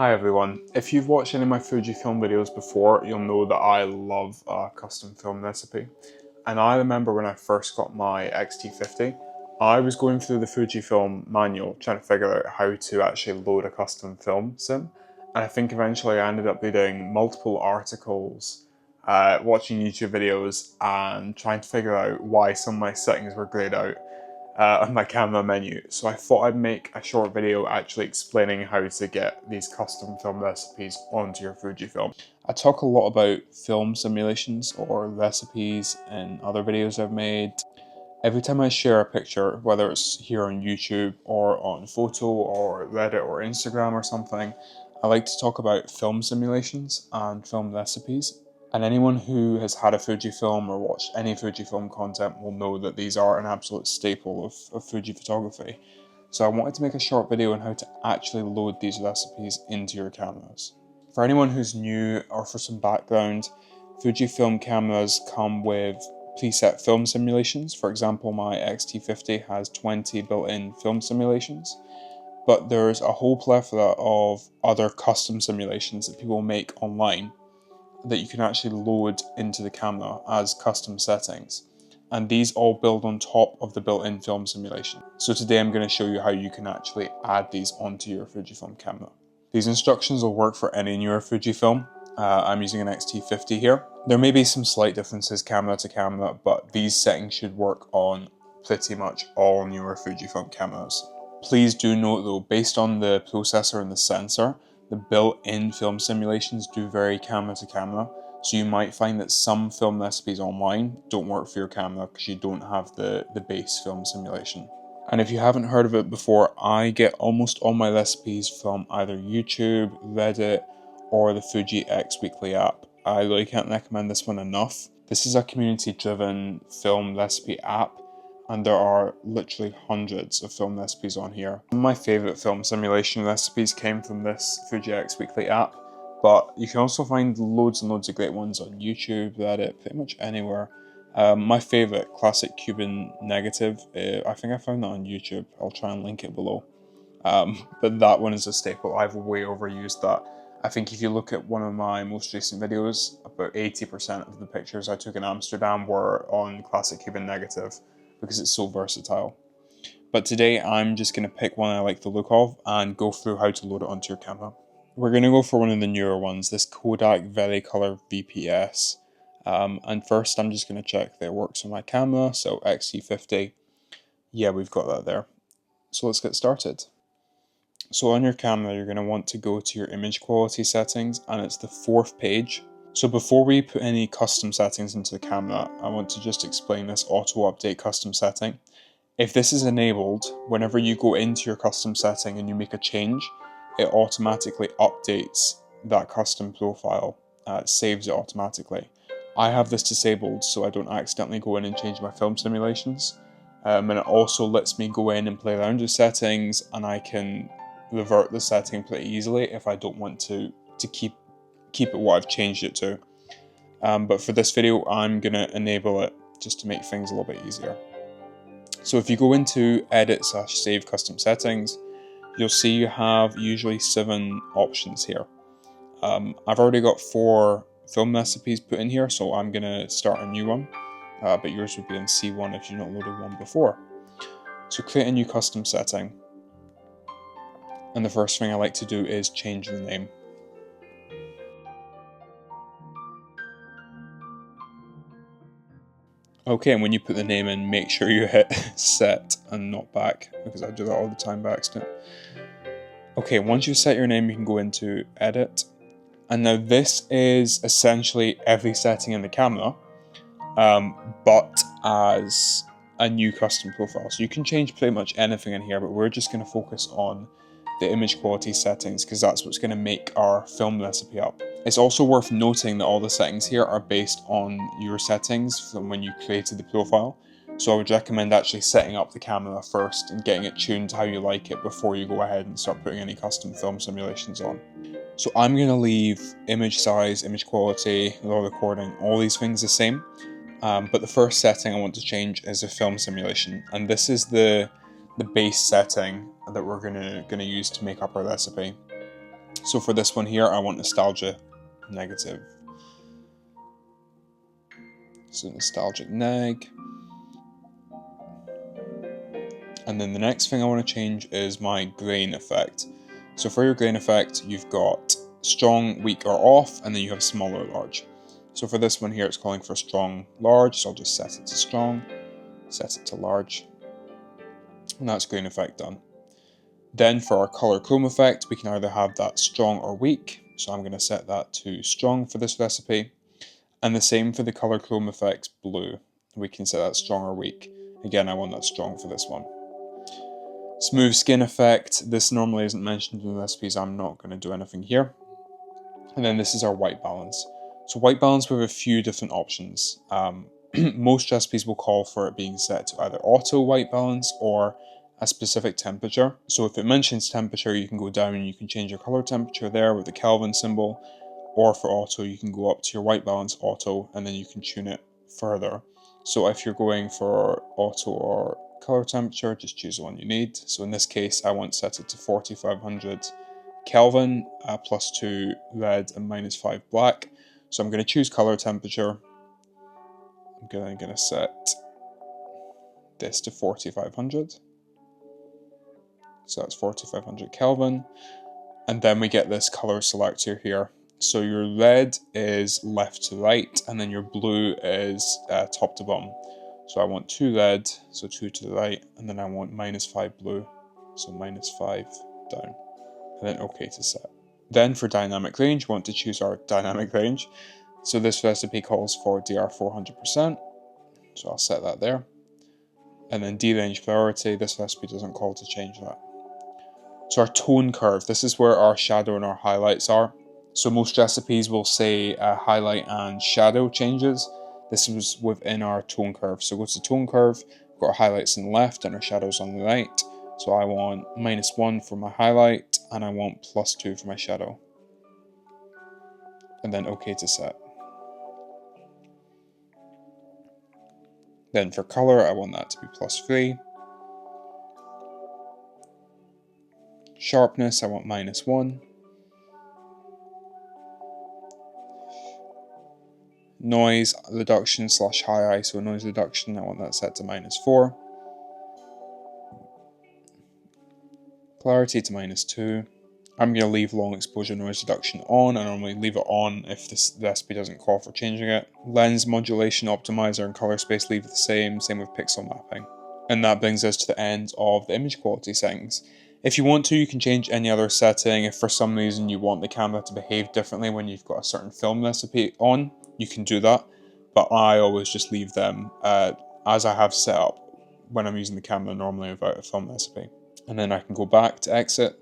Hi everyone, if you've watched any of my Fujifilm videos before, you'll know that I love a custom film recipe. And I remember when I first got my X-T50, I was going through the Fujifilm manual trying to figure out how to actually load a custom film sim. And I think eventually I ended up reading multiple articles, watching YouTube videos and trying to figure out why some of my settings were grayed out on my camera menu. So I thought I'd make a short video actually explaining how to get these custom film recipes onto your Fujifilm. I talk a lot about film simulations or recipes in other videos I've made. Every time I share a picture, whether it's here on YouTube or on Photo or Reddit or Instagram or something, I like to talk about film simulations and film recipes. And anyone who has had a Fujifilm or watched any Fujifilm content will know that these are an absolute staple of Fuji photography. So I wanted to make a short video on how to actually load these recipes into your cameras. For anyone who's new or for some background, Fujifilm cameras come with preset film simulations. For example, my X-T50 has 20 built-in film simulations. But there's a whole plethora of other custom simulations that people make online that you can actually load into the camera as custom settings. And these all build on top of the built-in film simulation. So today I'm going to show you how you can actually add these onto your Fujifilm camera. These instructions will work for any newer Fujifilm. I'm using an X-T50 here. There may be some slight differences camera to camera, but these settings should work on pretty much all newer Fujifilm cameras. Please do note though, based on the processor and the sensor, the built-in film simulations do vary camera to camera, so you might find that some film recipes online don't work for your camera because you don't have the base film simulation. And if you haven't heard of it before, I get almost all my recipes from either YouTube, Reddit, or the Fuji X Weekly app. I really can't recommend this one enough. This is a community-driven film recipe app, and there are literally hundreds of film recipes on here. Some of my favourite film simulation recipes came from this Fuji X Weekly app, but you can also find loads and loads of great ones on YouTube, Reddit, pretty much anywhere. My favourite, Classic Cuban Negative, I think I found that on YouTube. I'll try and link it below. But that one is a staple. I've way overused that. I think if you look at one of my most recent videos, about 80% of the pictures I took in Amsterdam were on Classic Cuban Negative, because it's so versatile. But today I'm just going to pick one I like the look of and go through how to load it onto your camera. We're going to go for one of the newer ones, this Kodak Vericolor VPS. And first I'm just going to check that it works on my camera, so X-T50. Yeah, we've got that there. So let's get started. So on your camera you're going to want to go to your image quality settings, and it's the fourth page. So before we put any custom settings into the camera, I want to just explain this auto update custom setting. If this is enabled, whenever you go into your custom setting and you make a change, it automatically updates that custom profile, saves it automatically. I have this disabled so I don't accidentally go in and change my film simulations. And it also lets me go in and play around with settings, and I can revert the setting pretty easily if I don't want to keep it what I've changed it to. But for this video, I'm going to enable it just to make things a little bit easier. So if you go into Edit/Save Custom Settings, you'll see you have usually 7 options here. I've already got 4 film recipes put in here, so I'm going to start a new one, but yours would be in C1 if you've not loaded one before. So create a new custom setting, and the first thing I like to do is change the name. Okay, and when you put the name in, make sure you hit set and not back, because I do that all the time by accident. Okay, once you set your name, you can go into edit. And now this is essentially every setting in the camera, but as a new custom profile. So you can change pretty much anything in here, but we're just going to focus on the image quality settings because that's what's going to make our film recipe up. It's also worth noting that all the settings here are based on your settings from when you created the profile. So I would recommend actually setting up the camera first and getting it tuned to how you like it before you go ahead and start putting any custom film simulations on. So I'm going to leave image size, image quality, raw recording, all these things the same. But the first setting I want to change is a film simulation, and this is the base setting that we're gonna use to make up our recipe. So for this one here, I want nostalgia negative. So nostalgic neg. And then the next thing I want to change is my grain effect. So for your grain effect, you've got strong, weak, or off, and then you have small or large. So for this one here, it's calling for strong, large, so I'll just set it to strong, set it to large, and that's grain effect done. Then for our color chrome effect, we can either have that strong or weak, so I'm going to set that to strong for this recipe. And the same for the color chrome effect blue, we can set that strong or weak. Again, I want that strong for this one. Smooth skin effect, this normally isn't mentioned in the recipes, I'm not going to do anything here. And then this is our white balance. So white balance, we have a few different options. Most recipes will call for it being set to either auto white balance or a specific temperature. So if it mentions temperature, you can go down and you can change your color temperature there with the Kelvin symbol, or for auto, you can go up to your white balance auto and then you can tune it further. So if you're going for auto or color temperature, just choose the one you need. So in this case, I want to set it to 4500 Kelvin, +2 red and -5 black. So I'm going to choose color temperature. I'm going to set this to 4500. So that's 4500 Kelvin. And then we get this color selector here. So your red is left to right, and then your blue is top to bottom. So I want 2 red, so 2 to the right, and then I want -5 blue, so -5 down, and then OK to set. Then for dynamic range, we want to choose our dynamic range. So this recipe calls for DR 400%, so I'll set that there. And then derange priority, this recipe doesn't call to change that. So our tone curve, this is where our shadow and our highlights are. So most recipes will say highlight and shadow changes. This was within our tone curve. So go to tone curve, we've got our highlights on the left and our shadows on the right. So I want -1 for my highlight and I want +2 for my shadow. And then OK to set. Then for color, I want that to be +3. Sharpness, I want -1. Noise reduction / high ISO noise reduction, I want that set to -4. Clarity to -2. I'm going to leave long exposure noise reduction on. I normally leave it on if this recipe doesn't call for changing it. Lens modulation optimizer and color space leave it the same with pixel mapping. And that brings us to the end of the image quality settings. If you want to, you can change any other setting. If for some reason you want the camera to behave differently when you've got a certain film recipe on, you can do that. But I always just leave them as I have set up when I'm using the camera normally without a film recipe. And then I can go back to exit.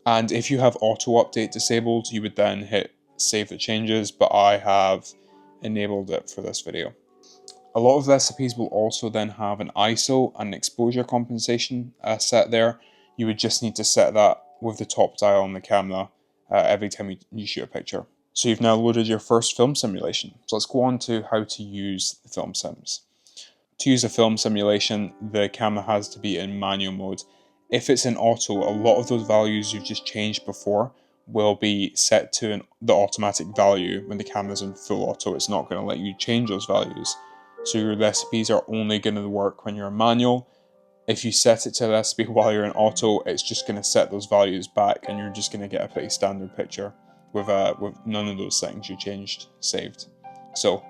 And if you have auto update disabled, you would then hit save the changes, but I have enabled it for this video. A lot of recipes will also then have an ISO and an exposure compensation set there. You would just need to set that with the top dial on the camera every time you shoot a picture. So you've now loaded your first film simulation. So let's go on to how to use the film sims. To use a film simulation, the camera has to be in manual mode. If it's in auto, a lot of those values you've just changed before will be set to the automatic value. When the camera's in full auto, it's not going to let you change those values. So your recipes are only going to work when you're in manual. If you set it to a recipe while you're in auto, it's just going to set those values back and you're just going to get a pretty standard picture with none of those settings you changed saved. So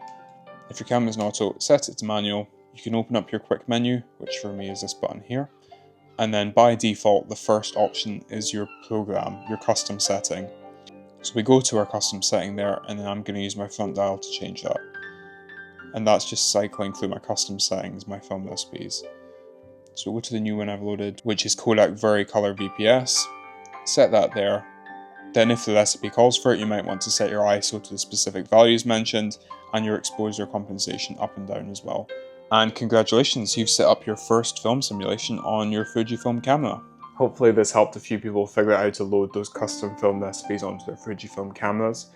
if your camera's in auto, set it to manual. You can open up your quick menu, which for me is this button here. And then by default, the first option is your program, your custom setting. So we go to our custom setting there, and then I'm going to use my front dial to change that. And that's just cycling through my custom settings, my film recipes. So go to the new one I've loaded, which is Kodak Vari-Color VPS. Set that there. Then if the recipe calls for it, you might want to set your ISO to the specific values mentioned, and your exposure compensation up and down as well. And congratulations, you've set up your first film simulation on your Fujifilm camera. Hopefully this helped a few people figure out how to load those custom film recipes onto their Fujifilm cameras.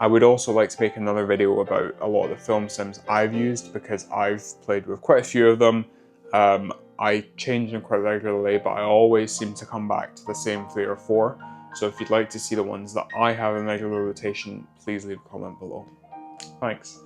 I would also like to make another video about a lot of the film sims I've used, because I've played with quite a few of them. I change them quite regularly, but I always seem to come back to the same 3 or 4. So if you'd like to see the ones that I have in regular rotation, please leave a comment below. Thanks.